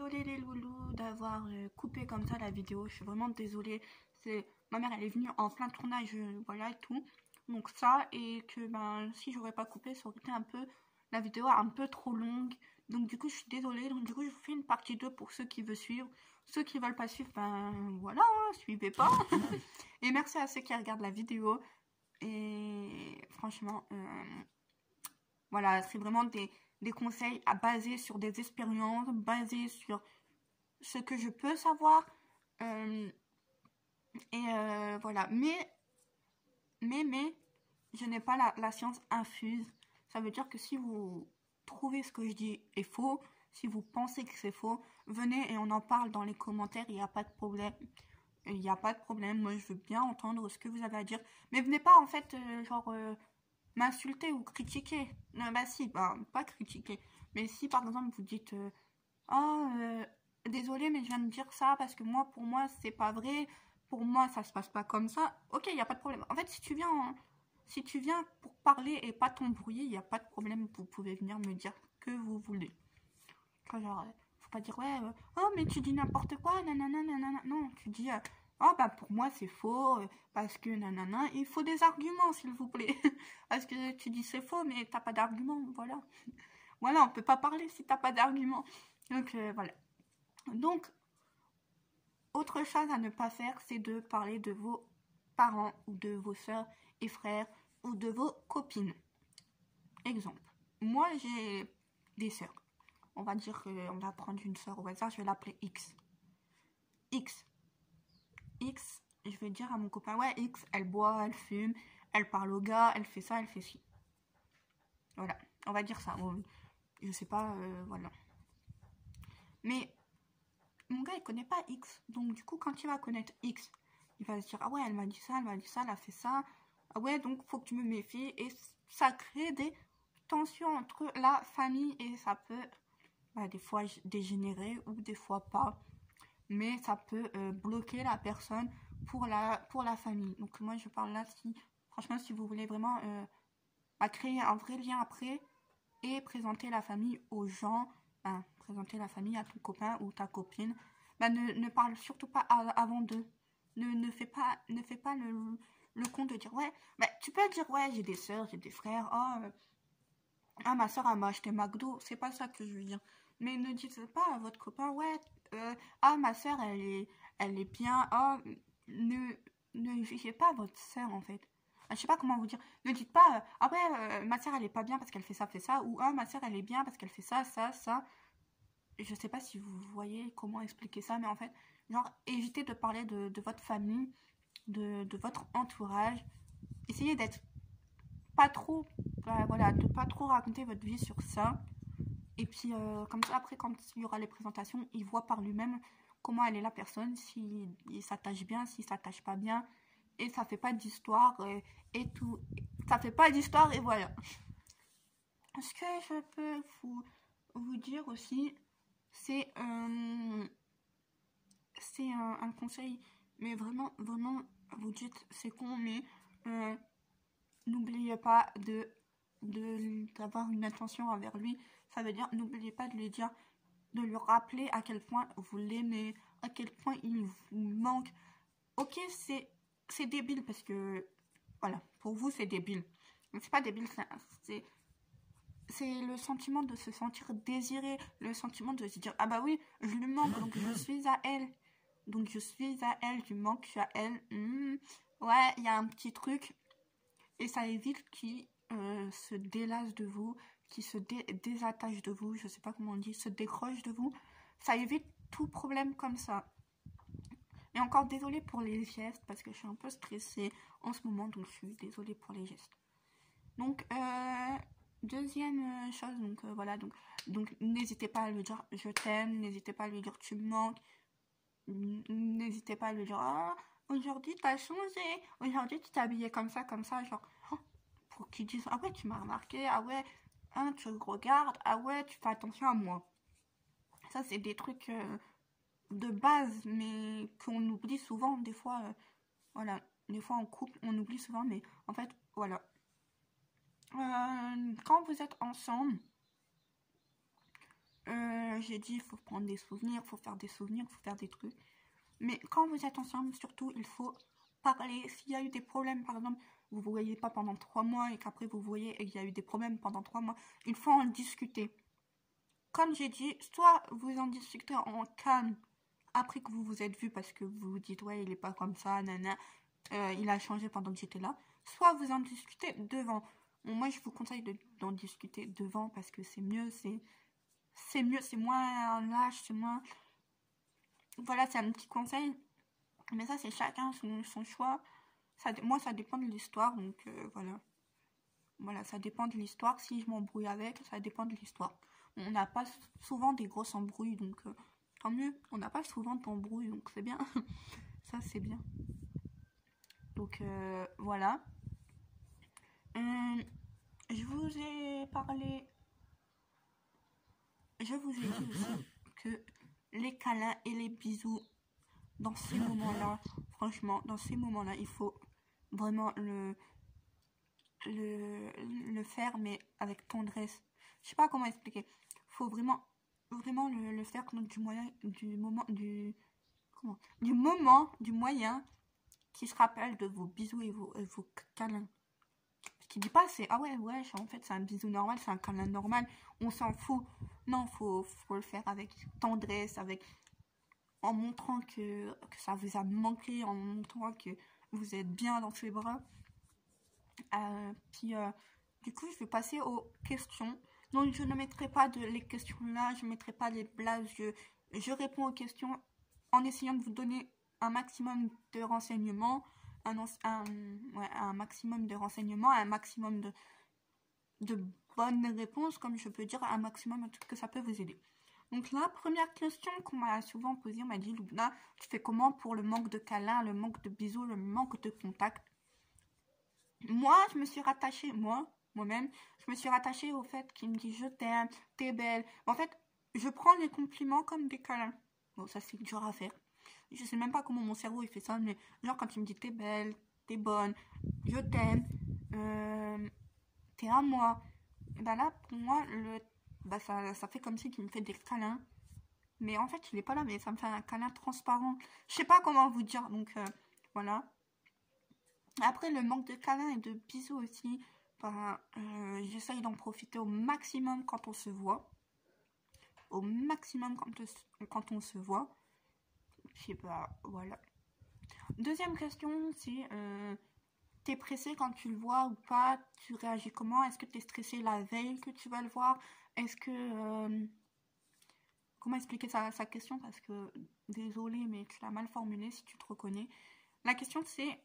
désolée les loulous d'avoir coupé comme ça la vidéo, je suis vraiment désolée. Ma mère elle est venue en plein tournage, voilà et tout. Donc ça, et que ben si j'aurais pas coupé, ça aurait été un peu, la vidéo un peu trop longue. Donc du coup je suis désolée, donc du coup je vous fais une partie 2 pour ceux qui veulent suivre. Ceux qui veulent pas suivre, ben voilà, hein, suivez pas. Et merci à ceux qui regardent la vidéo. Et franchement, voilà, c'est vraiment des conseils à baser sur des expériences, basés sur ce que je peux savoir. Voilà. Mais, je n'ai pas la science infuse. Ça veut dire que si vous trouvez ce que je dis est faux, si vous pensez que c'est faux, venez et on en parle dans les commentaires, il n'y a pas de problème. Il n'y a pas de problème, moi je veux bien entendre ce que vous avez à dire. Mais venez pas en fait, m'insulter ou critiquer. Non, bah si, bah, pas critiquer. Mais si par exemple vous dites oh, désolé, mais je viens de dire ça parce que moi, pour moi, c'est pas vrai. Pour moi, ça se passe pas comme ça. Ok, il n'y a pas de problème. En fait, si tu viens pour parler et pas t'embrouiller, il n'y a pas de problème. Vous pouvez venir me dire que vous voulez. Genre, faut pas dire ouais, oh, mais tu dis n'importe quoi, nanana, nanana. Non, tu dis oh, bah pour moi, c'est faux parce que nanana. Il faut des arguments, s'il vous plaît. Parce que tu dis c'est faux, mais t'as pas d'argument. Voilà. Voilà, on peut pas parler si t'as pas d'argument. Donc, voilà. Donc, autre chose à ne pas faire, c'est de parler de vos parents ou de vos soeurs et frères ou de vos copines. Exemple, moi j'ai des soeurs. On va dire qu'on va prendre une soeur au hasard, je vais l'appeler X. X, je vais dire à mon copain, ouais, X, elle boit, elle fume, elle parle au gars, elle fait ça, elle fait ci. Voilà, on va dire ça. Bon, je sais pas, voilà. Mais mon gars il connaît pas X, donc du coup quand il va connaître X, il va se dire ah ouais elle m'a dit ça, elle a fait ça, ah ouais donc faut que tu me méfies, et ça crée des tensions entre la famille et ça peut des fois dégénérer ou des fois pas, mais ça peut bloquer la personne pour la famille. Donc moi je parle là, si franchement si vous voulez vraiment créer un vrai lien après et présenter la famille aux gens, présenter la famille à ton copain ou ta copine, ne parle surtout pas avant d'eux. Ne fais pas le con de dire ouais, tu peux dire ouais j'ai des soeurs, j'ai des frères, ma soeur elle m'a acheté McDo, c'est pas ça que je veux dire. Mais ne dites pas à votre copain ouais, ma soeur elle est bien, ne jugez pas votre soeur en fait. Je sais pas comment vous dire. Ne dites pas ah ouais ma soeur elle est pas bien parce qu'elle fait ça, ou ma soeur elle est bien parce qu'elle fait ça. Je sais pas si vous voyez comment expliquer ça, mais en fait, genre évitez de parler de votre famille, de votre entourage. Essayez d'être pas trop, voilà, de pas trop raconter votre vie sur ça. Et puis comme ça après quand il y aura les présentations, il voit par lui-même comment elle est la personne, s'il s'attache bien, s'il s'attache pas bien, et ça fait pas d'histoire et tout, ça fait pas d'histoire et voilà. Ce que je peux vous dire aussi, c'est un conseil, mais vraiment vous dites c'est con, mais n'oubliez pas d'avoir une attention envers lui. Ça veut dire n'oubliez pas de lui dire, de lui rappeler à quel point vous l'aimez, à quel point il vous manque. Ok, c'est débile parce que voilà, pour vous c'est débile, mais c'est pas débile, c'est le sentiment de se sentir désiré, le sentiment de se dire ah bah oui je lui manque donc je suis à elle, je manque, je suis à elle, ouais il y a un petit truc, et ça évite qu'il se délasse de vous, qu'il se désattache de vous, je sais pas comment on dit, se décroche de vous. Ça évite tout problème comme ça. Et encore désolée pour les gestes parce que je suis un peu stressée en ce moment, donc je suis désolée pour les gestes. Donc deuxième chose, donc voilà, donc n'hésitez pas à lui dire je t'aime, n'hésitez pas à lui dire tu me manques, n'hésitez pas à lui dire ah aujourd'hui t'as changé, aujourd'hui tu t'es habillée comme ça, genre pour qu'ils disent ah ouais tu m'as remarqué, ah ouais tu regardes, ah ouais tu fais attention à moi. Ça c'est des trucs de base mais qu'on oublie souvent des fois, voilà, des fois en couple on oublie souvent, mais en fait voilà. Quand vous êtes ensemble, j'ai dit, il faut prendre des souvenirs, il faut faire des souvenirs, il faut faire des trucs. Mais quand vous êtes ensemble, surtout, il faut parler. S'il y a eu des problèmes, par exemple, vous ne vous voyez pas pendant 3 mois et qu'après vous voyez et qu'il y a eu des problèmes pendant 3 mois, il faut en discuter. Comme j'ai dit, soit vous en discutez en calme après que vous vous êtes vu parce que vous vous dites, ouais, il est pas comme ça, nana, il a changé pendant que j'étais là. Soit vous en discutez devant. Bon, moi, je vous conseille d'en discuter devant parce que c'est mieux, c'est mieux, c'est moins lâche, c'est moins... Voilà, c'est un petit conseil. Mais ça, c'est chacun son choix. Moi, ça dépend de l'histoire, donc voilà. Voilà, ça dépend de l'histoire. Si je m'embrouille avec, ça dépend de l'histoire. On n'a pas souvent des grosses embrouilles, donc tant mieux. On n'a pas souvent d'embrouilles, donc c'est bien. Ça, c'est bien. Donc voilà. Je vous ai parlé... Je vous ai dit aussi que les câlins et les bisous, dans ces moments-là, franchement, dans ces moments-là, il faut vraiment le faire, mais avec tendresse. Je sais pas comment expliquer. Faut vraiment le faire donc du moyen qui se rappelle de vos bisous et vos câlins. Qui dit pas c'est ah ouais en fait c'est un bisou normal, c'est un câlin normal, on s'en fout. Non, faut le faire avec tendresse, avec en montrant que ça vous a manqué, en montrant que vous êtes bien dans ses bras. Du coup, je vais passer aux questions. Donc, je ne mettrai pas les questions là, je ne mettrai pas les blagues. Je réponds aux questions en essayant de vous donner un maximum de renseignements, un maximum de renseignements, un maximum de bonnes réponses, comme je peux dire, un maximum de trucs que ça peut vous aider. Donc, la première question qu'on m'a souvent posée, on m'a dit, Lubna, tu fais comment pour le manque de câlins, le manque de bisous, le manque de contact? Moi, je me suis rattachée, moi-même, je me suis rattachée au fait qu'il me dit je t'aime, t'es belle. En fait, je prends les compliments comme des câlins. Bon, ça c'est dur à faire. Je sais même pas comment mon cerveau il fait ça, mais genre quand il me dit t'es belle, t'es bonne, je t'aime, t'es à moi. Bah là, pour moi, ça fait comme si qu'il me fait des câlins. Mais en fait, il est pas là, mais ça me fait un câlin transparent. Je sais pas comment vous dire, donc voilà. Après, le manque de câlins et de bisous aussi, j'essaye d'en profiter au maximum quand on se voit. Au maximum quand on se voit. Je sais pas, voilà. Deuxième question, c'est t'es pressé quand tu le vois ou pas? Tu réagis comment? Est-ce que t'es stressé la veille que tu vas le voir? Est-ce que... comment expliquer sa question? Parce que, désolée, mais tu l'as mal formulé si tu te reconnais. La question c'est...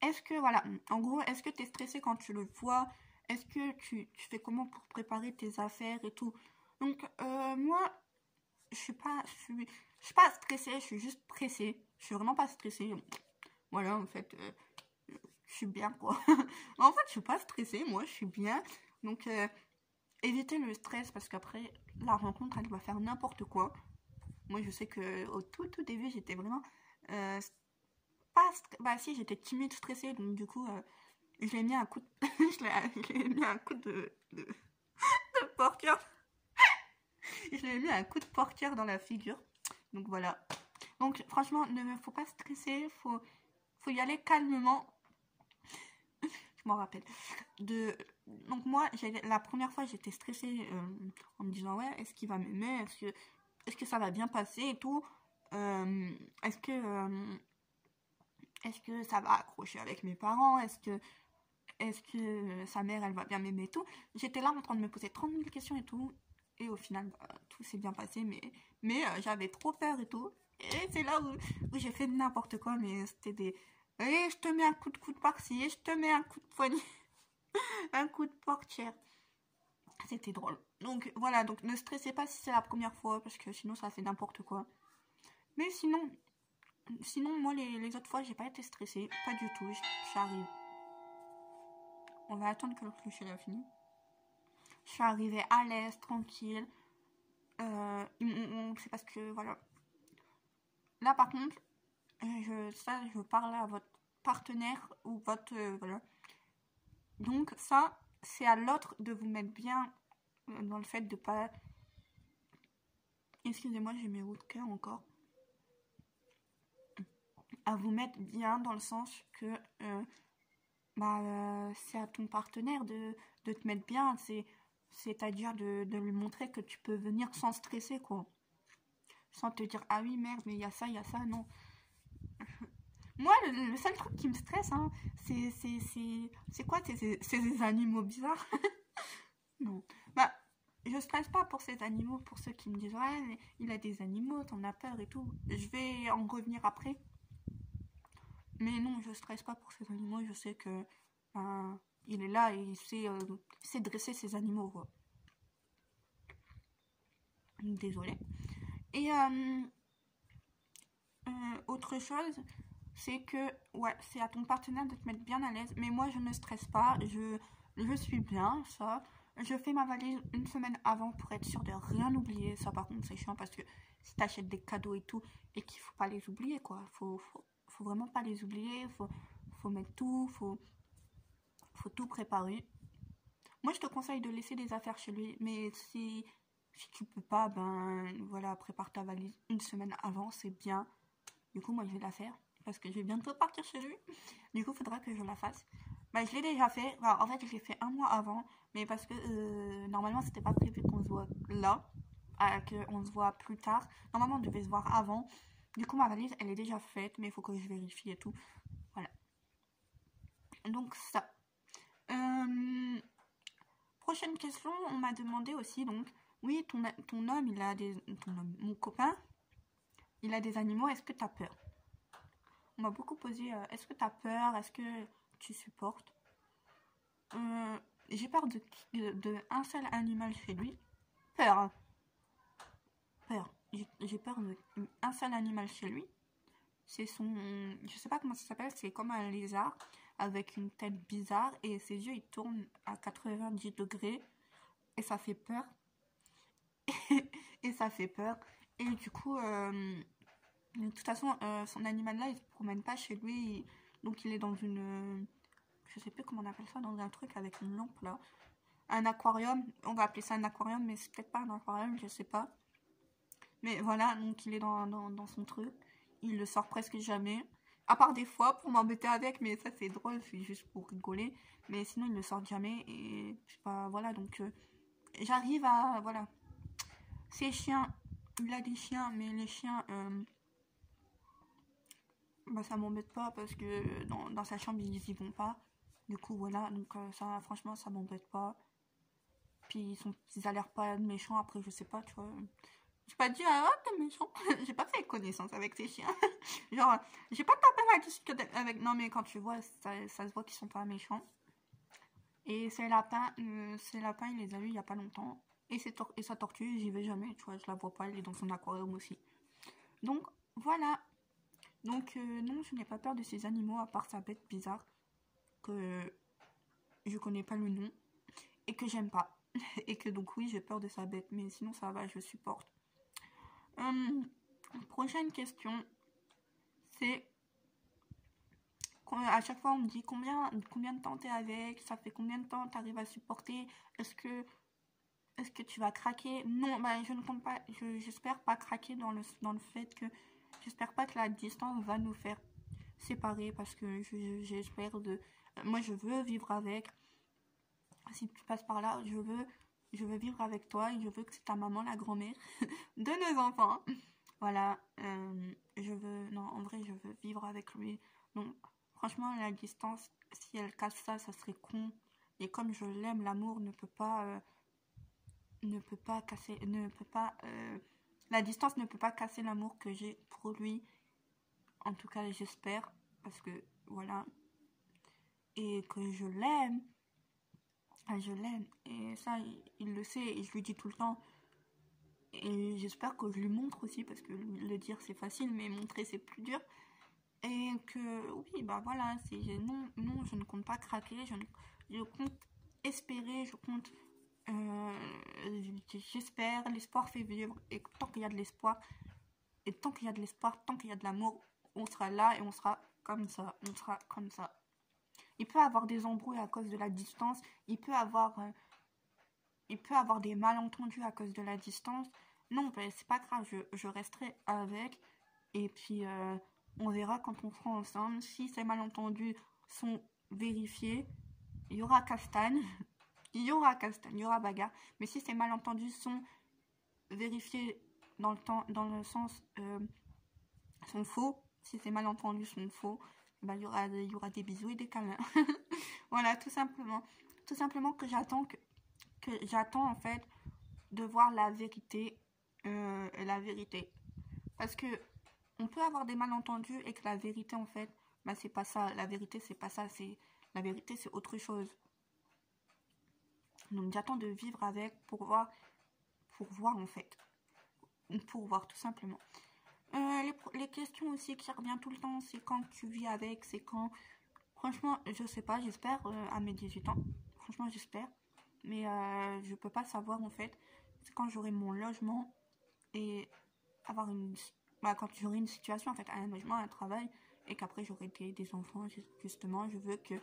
est-ce que, voilà, en gros, est-ce que tu es stressé quand tu le vois? Est-ce que tu fais comment pour préparer tes affaires et tout? Donc, moi, je suis pas stressée, je suis juste pressée. Je suis vraiment pas stressée. Voilà, en fait, je suis bien, quoi. En fait, je suis pas stressée, moi, je suis bien. Donc, évitez le stress parce qu'après, la rencontre, elle va faire n'importe quoi. Moi, je sais que au tout début, j'étais vraiment... bah si, j'étais timide, stressée, donc du coup, je l'ai mis un coup de... je l'ai mis un coup de portière. Je lui ai mis un coup de portière dans la figure. Donc voilà. Donc franchement, ne faut pas stresser, faut y aller calmement. Je m'en rappelle. Donc moi, la première fois, j'étais stressée en me disant, ouais, est-ce qu'il va m'aimer? Est-ce que ça va bien passer et tout? Est-ce que ça va accrocher avec mes parents? Est-ce que sa mère, elle va bien m'aimer et tout? J'étais là en train de me poser 30 000 questions et tout. Et au final, tout s'est bien passé, mais j'avais trop peur et tout. Et c'est là où j'ai fait n'importe quoi, mais c'était des... Et je te mets un coup de coude par-ci, et je te mets un coup de poignet, un coup de portière. C'était drôle. Donc voilà, donc ne stressez pas si c'est la première fois, parce que sinon ça fait n'importe quoi. Mais sinon moi les autres fois, j'ai pas été stressée, pas du tout, j'arrive. On va attendre que le clocher a fini. Je suis arrivée à l'aise, tranquille. C'est parce que, voilà. Là, par contre, je parle à votre partenaire ou votre... voilà. Donc, ça, c'est à l'autre de vous mettre bien dans le fait de pas... Excusez-moi, j'ai mes hauts de cœur encore. À vous mettre bien dans le sens que c'est à ton partenaire de te mettre bien. C'est-à-dire de lui montrer que tu peux venir sans stresser, quoi. Sans te dire, ah oui, merde, mais il y a ça, non. Moi, le seul truc qui me stresse, hein, c'est quoi? C'est des animaux bizarres. Non. Bah, je stresse pas pour ces animaux, pour ceux qui me disent, ouais, mais il a des animaux, t'en as peur et tout. Je vais en revenir après. Mais non, je stresse pas pour ces animaux, je sais que il est là et il sait dresser ses animaux, quoi. Désolée. Et autre chose, c'est que, ouais, c'est à ton partenaire de te mettre bien à l'aise. Mais moi, je ne stresse pas, je suis bien, ça. Je fais ma valise une semaine avant pour être sûre de rien oublier. Ça, par contre, c'est chiant parce que si t'achètes des cadeaux et tout, et qu'il faut pas les oublier, quoi. Faut vraiment pas les oublier. Faut mettre tout, faut tout préparer. Moi, je te conseille de laisser des affaires chez lui, mais si tu peux pas, ben voilà, prépare ta valise une semaine avant, c'est bien. Du coup, moi, je vais la faire parce que je vais bientôt partir chez lui. Du coup, il faudra que je la fasse. Bah, je l'ai déjà fait. Enfin, en fait, je l'ai fait un mois avant, mais parce que normalement, c'était pas prévu qu'on se voit là, qu'on se voit plus tard. Normalement, on devait se voir avant. Du coup, ma valise, elle est déjà faite, mais il faut que je vérifie et tout. Voilà. Donc, ça. Prochaine question, on m'a demandé aussi, donc, oui, ton homme, il a des... Ton homme, mon copain, il a des animaux, est-ce que t'as peur? On m'a beaucoup posé, est-ce que t'as peur? Est-ce que tu supportes? J'ai peur de un seul animal chez lui. Peur, hein. Peur. J'ai peur d'un seul animal chez lui. C'est son... Je sais pas comment ça s'appelle, c'est comme un lézard avec une tête bizarre et ses yeux, ils tournent à 90 degrés et ça fait peur. Et ça fait peur. Et du coup, de toute façon, son animal là, il se promène pas chez lui. Donc il est dans une... je sais plus comment on appelle ça, dans un truc avec une lampe là. Un aquarium, on va appeler ça un aquarium, mais c'est peut-être pas un aquarium, je sais pas. Mais voilà, donc il est dans son truc. Il le sort presque jamais. À part des fois pour m'embêter avec, mais ça c'est drôle, c'est juste pour rigoler. Mais sinon il le sort jamais et je sais pas, voilà, donc j'arrive à, voilà. Ces chiens, il a des chiens, mais les chiens, bah ça m'embête pas parce que dans sa chambre ils y vont pas. Du coup voilà, donc ça franchement ça m'embête pas. Puis ils a l'air pas méchants après, je sais pas, tu vois. J'ai pas dit ah t'es méchant. J'ai pas fait connaissance avec ces chiens. Genre j'ai pas tapé la discute avec. Non mais quand tu vois ça se voit qu'ils sont pas méchants. Et ces lapins il les a eu il y a pas longtemps. Et sa tortue, j'y vais jamais, tu vois, je la vois pas, elle est dans son aquarium aussi. Donc, voilà. Donc, non, je n'ai pas peur de ces animaux, à part sa bête bizarre, que je connais pas le nom, et que j'aime pas. Et que donc, oui, j'ai peur de sa bête, mais sinon, ça va, je supporte. Prochaine question, c'est... À chaque fois, on me dit combien de temps t'es avec, ça fait combien de temps t'arrives à supporter, est-ce que tu vas craquer? Non, bah, je ne compte pas, j'espère pas craquer dans le fait que, j'espère pas que la distance va nous faire séparer parce que j'espère moi je veux vivre avec, si tu passes par là, je veux vivre avec toi et je veux que c'est ta maman, la grand-mère de nos enfants. Voilà, non, en vrai, je veux vivre avec lui. Donc, franchement, la distance, si elle casse ça, ça serait con. Et comme je l'aime, l'amour la distance ne peut pas casser l'amour que j'ai pour lui. En tout cas, j'espère, parce que, voilà. Et que je l'aime. Ah, je l'aime. Et ça, il le sait, et je lui dis tout le temps. Et j'espère que je lui montre aussi, parce que le dire c'est facile, mais montrer c'est plus dur. Et que, oui, bah voilà, non, je ne compte pas craquer, je compte espérer, je compte, j'espère, l'espoir fait vivre, et tant qu'il y a de l'espoir, tant qu'il y a de l'amour, on sera là et on sera comme ça, Il peut avoir des embrouilles à cause de la distance, il peut avoir il peut avoir des malentendus à cause de la distance. Non, ben, c'est pas grave, je resterai avec. Et puis, on verra quand on sera ensemble. Si ces malentendus sont vérifiés, il y aura castagne. Il y aura castagne, il y aura bagarre. Mais si ces malentendus sont vérifiés dans le temps, dans le sens sont faux, si ces malentendus sont faux, ben, il y aura des bisous et des câlins. Voilà, tout simplement. Tout simplement que j'attends en fait de voir la vérité. La vérité. Parce que on peut avoir des malentendus et que la vérité en fait, ben, c'est pas ça. La vérité c'est pas ça. La vérité c'est autre chose. Donc j'attends de vivre avec pour voir en fait. Pour voir tout simplement. Les questions aussi qui reviennent tout le temps, c'est quand tu vis avec, c'est quand. Franchement, je sais pas, j'espère à mes 18 ans. Franchement, j'espère. Mais je peux pas savoir en fait. C'est quand j'aurai mon logement et avoir une. Bah, quand j'aurai une situation en fait, un logement, un travail, et qu'après j'aurai des enfants, justement, je veux que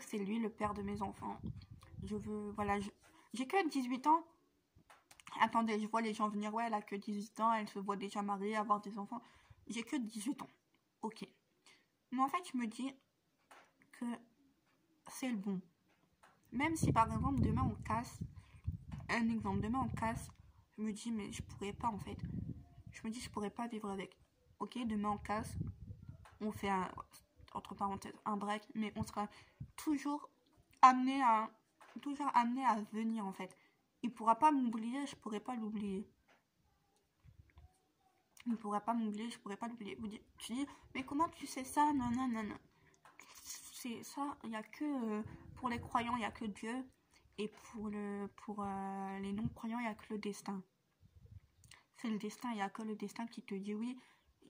c'est lui le père de mes enfants. Je veux. Voilà, j'ai que 18 ans. Attendez, je vois les gens venir, ouais, elle a que 18 ans, elle se voit déjà mariée, avoir des enfants. J'ai que 18 ans. Ok. Mais en fait, je me dis que c'est le bon. Même si par exemple, demain on casse, un exemple, demain on casse, je me dis, mais je pourrais pas en fait. Je me dis, je pourrais pas vivre avec. Ok, demain on casse, on fait un, entre parenthèses, un break, mais on sera toujours amené à, venir en fait. Il pourra pas m'oublier, je pourrais pas l'oublier. Il ne pourra pas m'oublier, je pourrais pas l'oublier. Tu dis, mais comment tu sais ça? Non, non, non, non. C'est ça, il n'y a que pour les croyants, il n'y a que Dieu. Et pour les non-croyants, il n'y a que le destin. C'est le destin, il n'y a que le destin qui te dit oui,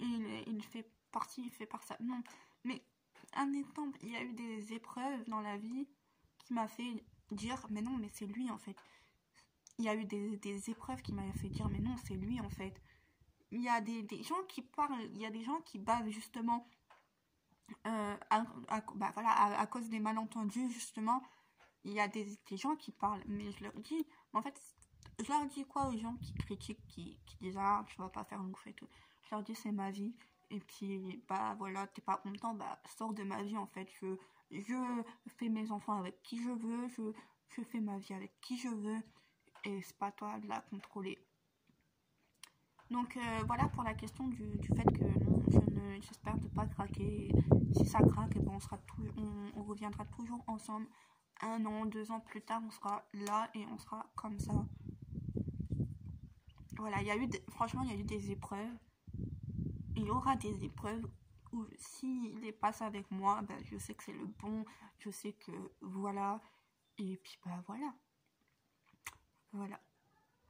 il fait partie, il fait par ça. Non, mais un exemple, il y a eu des épreuves dans la vie qui m'a fait dire, mais non, mais c'est lui en fait. Il y a eu des épreuves qui m'ont fait dire, mais non, c'est lui en fait. Il y a des gens qui parlent, il y a des gens qui bavent justement à cause des malentendus justement. Il y a des gens qui parlent, mais je leur dis, en fait, je leur dis quoi aux gens qui critiquent, qui disent ah tu vas pas faire long et tout. Je leur dis c'est ma vie et puis bah voilà, t'es pas content, bah sors de ma vie en fait. Je fais mes enfants avec qui je veux, je fais ma vie avec qui je veux et c'est pas toi de la contrôler. Donc voilà pour la question du fait que non, j'espère ne pas craquer. Si ça craque, ben on reviendra toujours ensemble. 1 an, 2 ans plus tard, on sera là et on sera comme ça. Voilà, franchement, il y a eu des épreuves. Il y aura des épreuves où s'il est passé avec moi, ben, je sais que c'est le bon. Je sais que voilà. Et puis bah voilà. Voilà.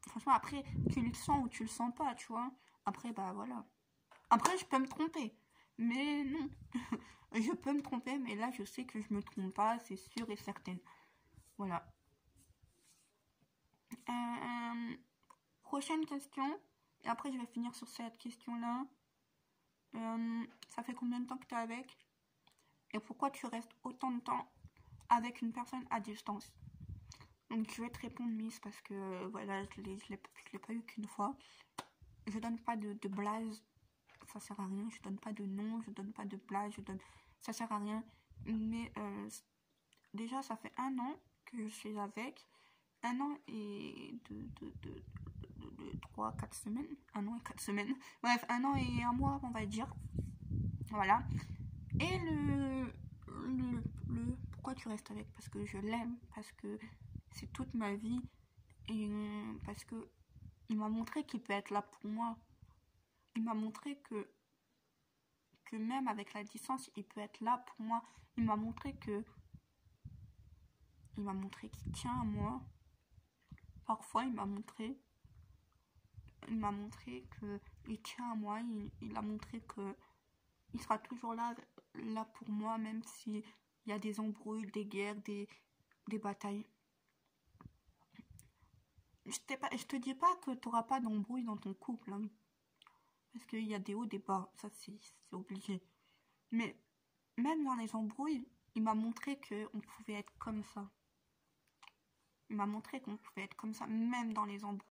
Franchement, après, tu le sens ou tu le sens pas, tu vois. Après, bah voilà. Après, je peux me tromper. Mais non. Je peux me tromper, mais là, je sais que je me trompe pas, c'est sûr et certain. Voilà. Prochaine question. Et après, je vais finir sur cette question-là. Ça fait combien de temps que tu es avec? Et pourquoi tu restes autant de temps avec une personne à distance? Donc, je vais te répondre, Miss, parce que voilà, je l'ai pas eu qu'une fois. Je donne pas de blaze. Ça sert à rien. Je donne pas de nom. Je donne pas de blaze. Ça sert à rien. Mais déjà, ça fait 1 an que je suis avec. 1 an et 3-4 semaines. 1 an et 4 semaines. Bref, 1 an et 1 mois, on va dire. Voilà. Et pourquoi tu restes avec? Parce que je l'aime, parce que c'est toute ma vie et parce que il m'a montré qu'il peut être là pour moi. Il m'a montré que même avec la distance, il peut être là pour moi. Il m'a montré qu'il tient à moi. Parfois, il m'a montré qu'il tient à moi. Il a montré que il sera toujours là pour moi, même s'il y a des embrouilles, des guerres, des batailles. Je te dis pas que tu n'auras pas d'embrouilles dans ton couple, hein, parce qu'il y a des hauts, des bas, ça c'est obligé. Mais même dans les embrouilles, il m'a montré qu'on pouvait être comme ça. Il m'a montré qu'on pouvait être comme ça, même dans les embrouilles.